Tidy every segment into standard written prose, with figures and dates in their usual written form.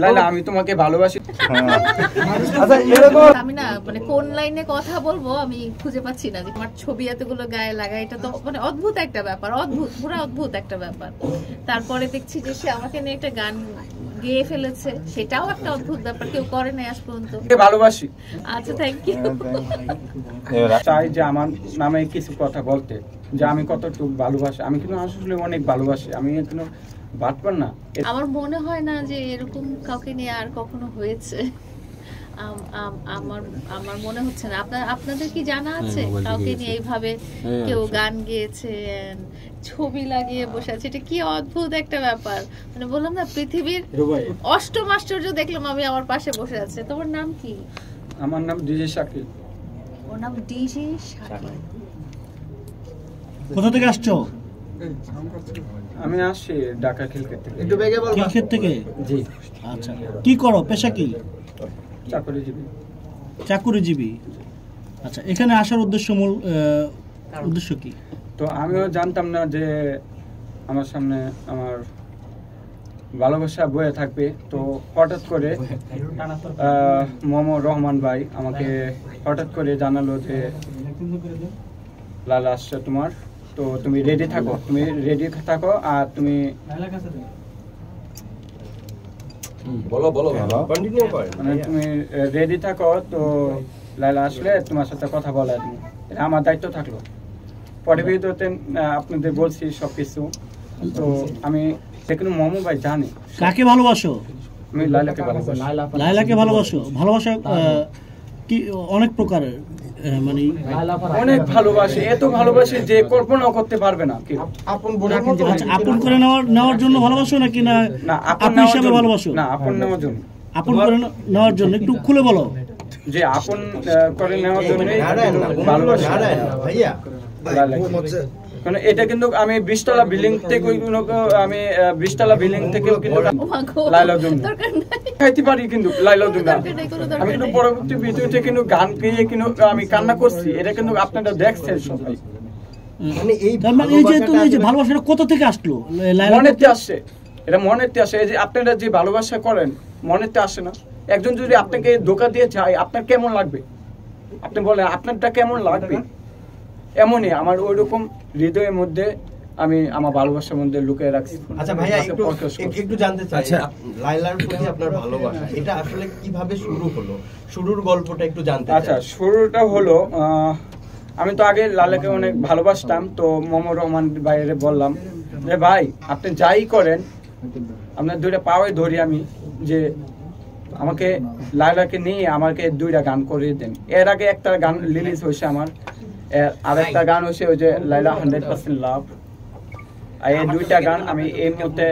লাইলা আমি তোমাকে ভালোবাসি। আমি না মানে কোন লাইনে কথা বলবো আমি খুঁজে পাচ্ছি না। তোমার ছবি এতগুলো গায়ে লাগা, এটা তো মানে অদ্ভুত একটা ব্যাপার, অদ্ভুত পুরো অদ্ভুত একটা ব্যাপার। তারপরে দেখছি যে সে আমাকে নিয়ে একটা গান গেয়ে ফেলেছে, সেটাও একটা অদ্ভুত ব্যাপার, কেউ করে নাই আজ পর্যন্ত। ভালোবাসি। আচ্ছা, থ্যাংক ইউ। চাই যে আমার নামে কিছু কথা বলতে, যে আমি কতটুকু ভালোবাসি। আমি কিন্তু আসলে অনেক ভালোবাসি, আমি কিন্তু বাটপার না। আমার মনে হয় না যে এরকম কাউকে নিয়ে আর কখনো হয়েছে। আমার মনে হচ্ছে না। আপনাদের কি জানা আছে কাউকে নিয়ে এইভাবে কেউ গান গেয়েছে, ছবি লাগিয়ে বসে আছে? এটা কি অদ্ভুত একটা ব্যাপার। মানে বললাম না, পৃথিবীর অষ্টম আশ্চর্য দেখলাম আমি আমার পাশে বসে আছে। তোমার নাম কি? আমার নাম ডিজে শাকিল। ওর নাম ডিজে শাকিল। কোথা থেকে আসছো? আমি আসছি ঢাকা খিলক্ষেত থেকে। একটু বেগে বল। খিলক্ষেত থেকে? জি। আচ্ছা, কি করো, পেশা কি? চাকরিজীবী। চাকরিজীবী। আচ্ছা, এখানে আসার মূল উদ্দেশ্য কি? তো আমিও জানতাম না যে আমার সামনে আমার ভালোবাসা বয়ে থাকবে। তো হঠাৎ করে মোহাম্মদ রহমান ভাই আমাকে হঠাৎ করে জানালো যে লালা আসছে তোমার, তো তুমি রেডি থাকো আর তুমি মানে তুমি রেডি থাকো। তো লাইলা আসলে তোমার সাথে কথা বলা আমার দায়িত্ব থাকলো। পরে ভিডিওতে আপনাদের বলছি সবকিছু। তো আমি যেকোনো মোমো ভাই জানি কাকে ভালোবাসো? আমি লাইলাকে ভালোবাসি। লাইলাকে ভালোবাসো? ভালোবাসা কি অনেক প্রকারের, মানে অনেক ভালোবাসি, এত ভালোবাসি যে কল্পনাও করতে পারবে না কেউ। আপন করে নেওয়ার জন্য ভালোবাসো নাকি না আপন হিসেবে ভালোবাসো? না, আপন নেওয়ার জন্য। আপন করে নেওয়ার জন্য একটু খুলে বলো। যে আপন করে নেওয়ার জন্য ভালোবাসি ভাইয়া। কারণ এটা কিন্তু আমি 20 তলা বিল্ডিং থেকে আমি 20 তলা বিল্ডিং থেকেও কিন্তু লাইলার জন্য খাইতে পারি, কিন্তু লাইলার জন্য আমি কিন্তু পরবর্তী ভিডিওতে কিন্তু গান গেয়ে কিন্তু আমি কান্না করছি। এটা কিন্তু আপনারা দেখছেন সবাই। মানে এই যে ভালোবাসাটা কোথা থেকে আসলো? মনেতে আসছে, এটা মনেতে আসে। এই যে আপনারা যে ভালোবাসা করেন মনেতে আসে না? একজন যদি আপনাকে ধোঁকা দিয়ে যায় আপনার কেমন লাগবে? আপনি বলেন আপনারটা কেমন লাগবে? এমনই আমার ওইরকম হৃদয়ের মধ্যে আমি আমার ভালোবাসার মধ্যে লুকিয়ে রাখছি। আচ্ছা ভাইয়া, একটু জানতে চাই লাইলার প্রতি আপনার ভালোবাসা এটা আসলে কিভাবে শুরু হলো? শুরুর গল্পটা একটু জানতে চাই। আচ্ছা, শুরুটা হলো আমি তো আগে লালাকে অনেক ভালোবাসতাম। তো মোহাম্মদ রহমান ভাইয়ের বললাম যে ভাই আপনি যাই করেন আপনার দুইটা পাওয়াই ধরি আমি, যে আমাকে লাইলাকে নিয়ে আমাকে 2টা গান করে দেন। এর আগে একটা গান রিলিজ হয়েছে আমার, আর একটা গান হয়েছে ওই যে লাইলা 100% লাভ। এই 2টা গান আমি এই মুহূর্তে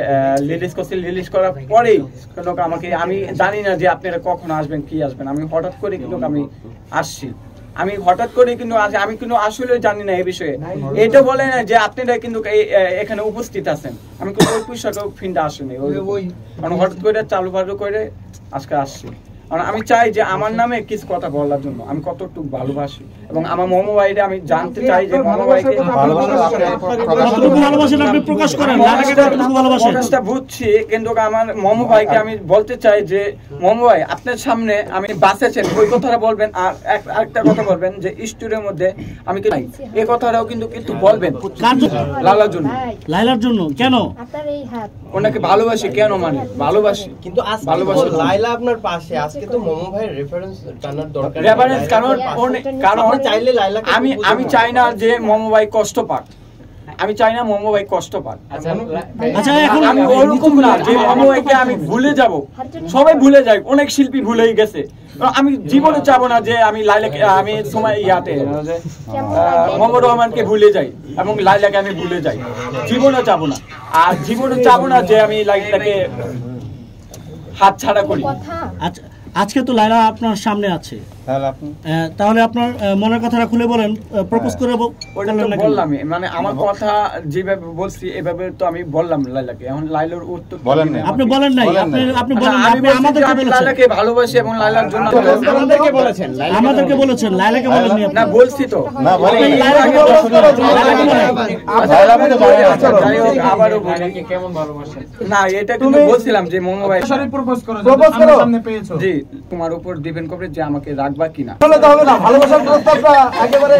রিলিজ করার পরেই কিন্তু আমাকে, আমি জানি না যে আপনারা কখন আসবেন কি আসবেন, আমি হঠাৎ করে কিন্তু আমি আসছি। আমি হঠাৎ করে কিন্তু আমি কিন্তু আসলে জানি না এই বিষয়ে। এটা বলে না যে আপনারা কিন্তু এখানে উপস্থিত আছেন, আমি কিন্তু ওই পুষাকেও ফিন্ডা আসেনি। হঠাৎ করে চালু করে আজকে আসছি। আমি চাই যে আমার নামে কিছু কথা বলার জন্য আমি কতটুকু ভালোবাসি, এবং আমার মোমো ভাইরে আমি জানতে চাই যে মোমো ভাইকে প্রকাশটা বুঝছি, কিন্তু আমার মোমো ভাইকে আমি বলতে চাই যে মোমো ভাই আপনার সামনে আমি বাঁচেছেন ওই কথাটা বলবেন। আর একটা কথা বলবেন যে স্টুডিওর মধ্যে আমি কি এই কথাটাও কিন্তু বলবেন লালার জন্য। লাইলার জন্য কেন? ওনাকে ভালোবাসি কেন, মানে ভালোবাসি কিন্তু ভালোবাসি। লাইলা আপনার পাশে, আজকে তো মোমো ভাইয়ের রেফারেন্স জানার দরকার। কারণ চাইলে লাইলাকে আমি চাই না যে মোমো ভাই কষ্ট পাক, আমি চাই না মোমো ভাই কষ্ট পাক। আচ্ছা, এখন আমি ওরকম না যে মোমো ভাইকে আমি ভুলে যাব, সবাই ভুলে যায়, অনেক শিল্পী ভুলেই গেছে। আমি জীবনে চাবো না যে আমি লাইলাকে আমি সময় মোহাম্মদ রহমানকে ভুলে যাই এবং লাইলাকে আমি ভুলে যাই, জীবনে চাবো না। আর জীবনে চাবো না যে আমি লাইলাকে হাত ছাড়া করি। আজকে তো লাইলা আপনার সামনে আছে, তাহলে আপনার মনের কথাটা খুলে বলেন, প্রপোজ করে ওটা তো বললাম, মানে আমার কথা যেভাবে বলছি এভাবে তো আমি বললাম লাইলাকে। এখন লাইলার উত্তর বলেন না, আপনি বলেন নাই, আপনি বলেন আমি আমাদেরকে বলেছেন লাইলাকে ভালোবাসি এবং লাইলার জন্য আমাদেরকে বলেছেন, লাইলাকে বলেননি না, বলছি তো না, বলেন লাইলাকে আবারও বলি কেমন ভালোবাসেন না, এটা কিন্তু বলছিলাম যে মঙ্গল ভাই সরি প্রপোজ করো, সামনে পেয়েছো জি, তোমার উপর ডিপেন্ড করবে যে আমাকে রাখবা কিনা। তাহলে তো হবে না, ভালোবাসার প্রস্তাবটা একেবারে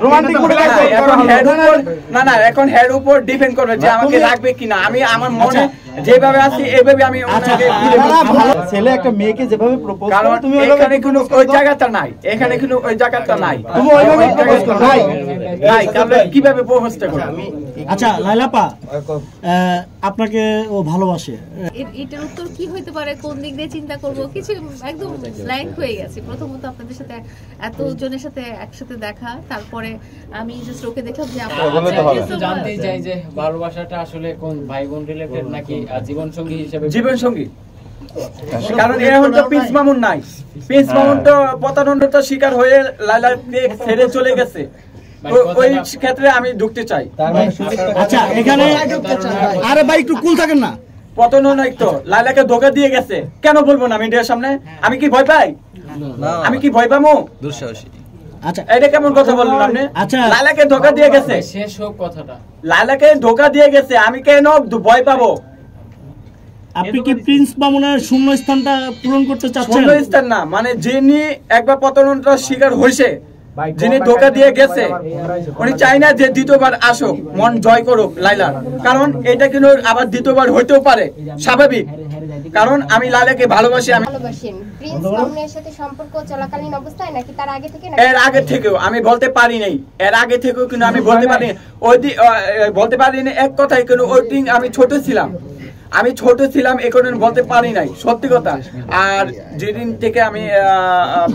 রোমান্টিক করে রাখো। এখন হেড উপর না, এখন হেড উপর ডিপেন্ড করবে যে আমাকে রাখবে কিনা। আমি আমার মনে যেভাবে আছি এভাবে আমি ওনাকে ছেলে একটা মেয়েকে যেভাবে প্রপোজ করে, তুমি এখানে কোনো ওই জায়গাটা নাই, এখানে কোনো ওই জায়গাটা নাই, তুমি ওইভাবে প্রপোজ করো নাই, তাহলে কিভাবে প্রপোজটা করব? আচ্ছা লাইলাপা, আপনাকে ও ভালোবাসে, এটার উত্তর কি হইতে পারে, কোন দিক দিয়ে চিন্তা করব, কিছু একদম ব্ল্যাঙ্ক হয়ে গেছে। প্রথমত আপনাদের সাথে এত জনের সাথে একসাথে দেখা, তারপরে আমি জাস্ট ওকে দেখলাম যে জানতে চাই যে ভালোবাসাটা আসলে কোন ভাই বোন রিলেটেড নাকি জীবন সঙ্গী হিসেবে? জীবন সঙ্গী, কারণ এখন তো প্রিন্স মামুন নাই, প্রিন্স মামুন তো প্রতারণার শিকার হয়ে লাইলাকে ছেড়ে চলে গেছে, ওই ক্ষেত্রে আমি ঢুকতে চাই। আচ্ছা এখানে আরে ভাই একটু কুল থাকেন না, প্রতারণা তো লাইলাকে ধোকা দিয়ে গেছে, কেন বলবো না মিডিয়ার সামনে? আমি কি ভয় পাই? আমি কি ভয় পাবো? দুঃসাহসী। আচ্ছা এটা কেমন কথা বললেন আপনি? আচ্ছা লাইলাকে ধোকা দিয়ে গেছে, শেষ হোক কথাটা, লাইলাকে ধোকা দিয়ে গেছে, আমি কেন ভয় পাবো? আপনি কি প্রিন্স মামুনের শূন্য স্থানটা পূরণ করতে চাচ্ছেন? শূন্য স্থান না, মানে যিনি একবার প্রতারণার শিকার হয়েছে, যিনি ধোকা দিয়ে গেছে, উনি চাই না যে দ্বিতীয়বার আসুক, মন জয় করুক লাইলার, কারণ এটা কিন্তু আবার দ্বিতীয়বার হইতেও পারে, স্বাভাবিক, কারণ আমি লাইলাকে ভালোবাসি। আমি প্রিন্স মামুনের সাথে সম্পর্ক চলাকালীন অবস্থায় নাকি তার আগে থেকে? এর আগে থেকেও আমি বলতে পারি নাই, এর আগে থেকেও কিন্তু আমি বলতে পারি, বলতে পারিনি এক কথাই, কিন্তু ওই দিন আমি ছোট ছিলাম, এখন বলতে পারি নাই, সত্যি কথা। আর যেদিন থেকে আমি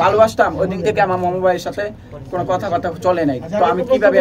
ভালোবাসতাম ওই দিন থেকে আমার মামু ভাইয়ের সাথে কোনো কথা চলে নাই, তো আমি কিভাবে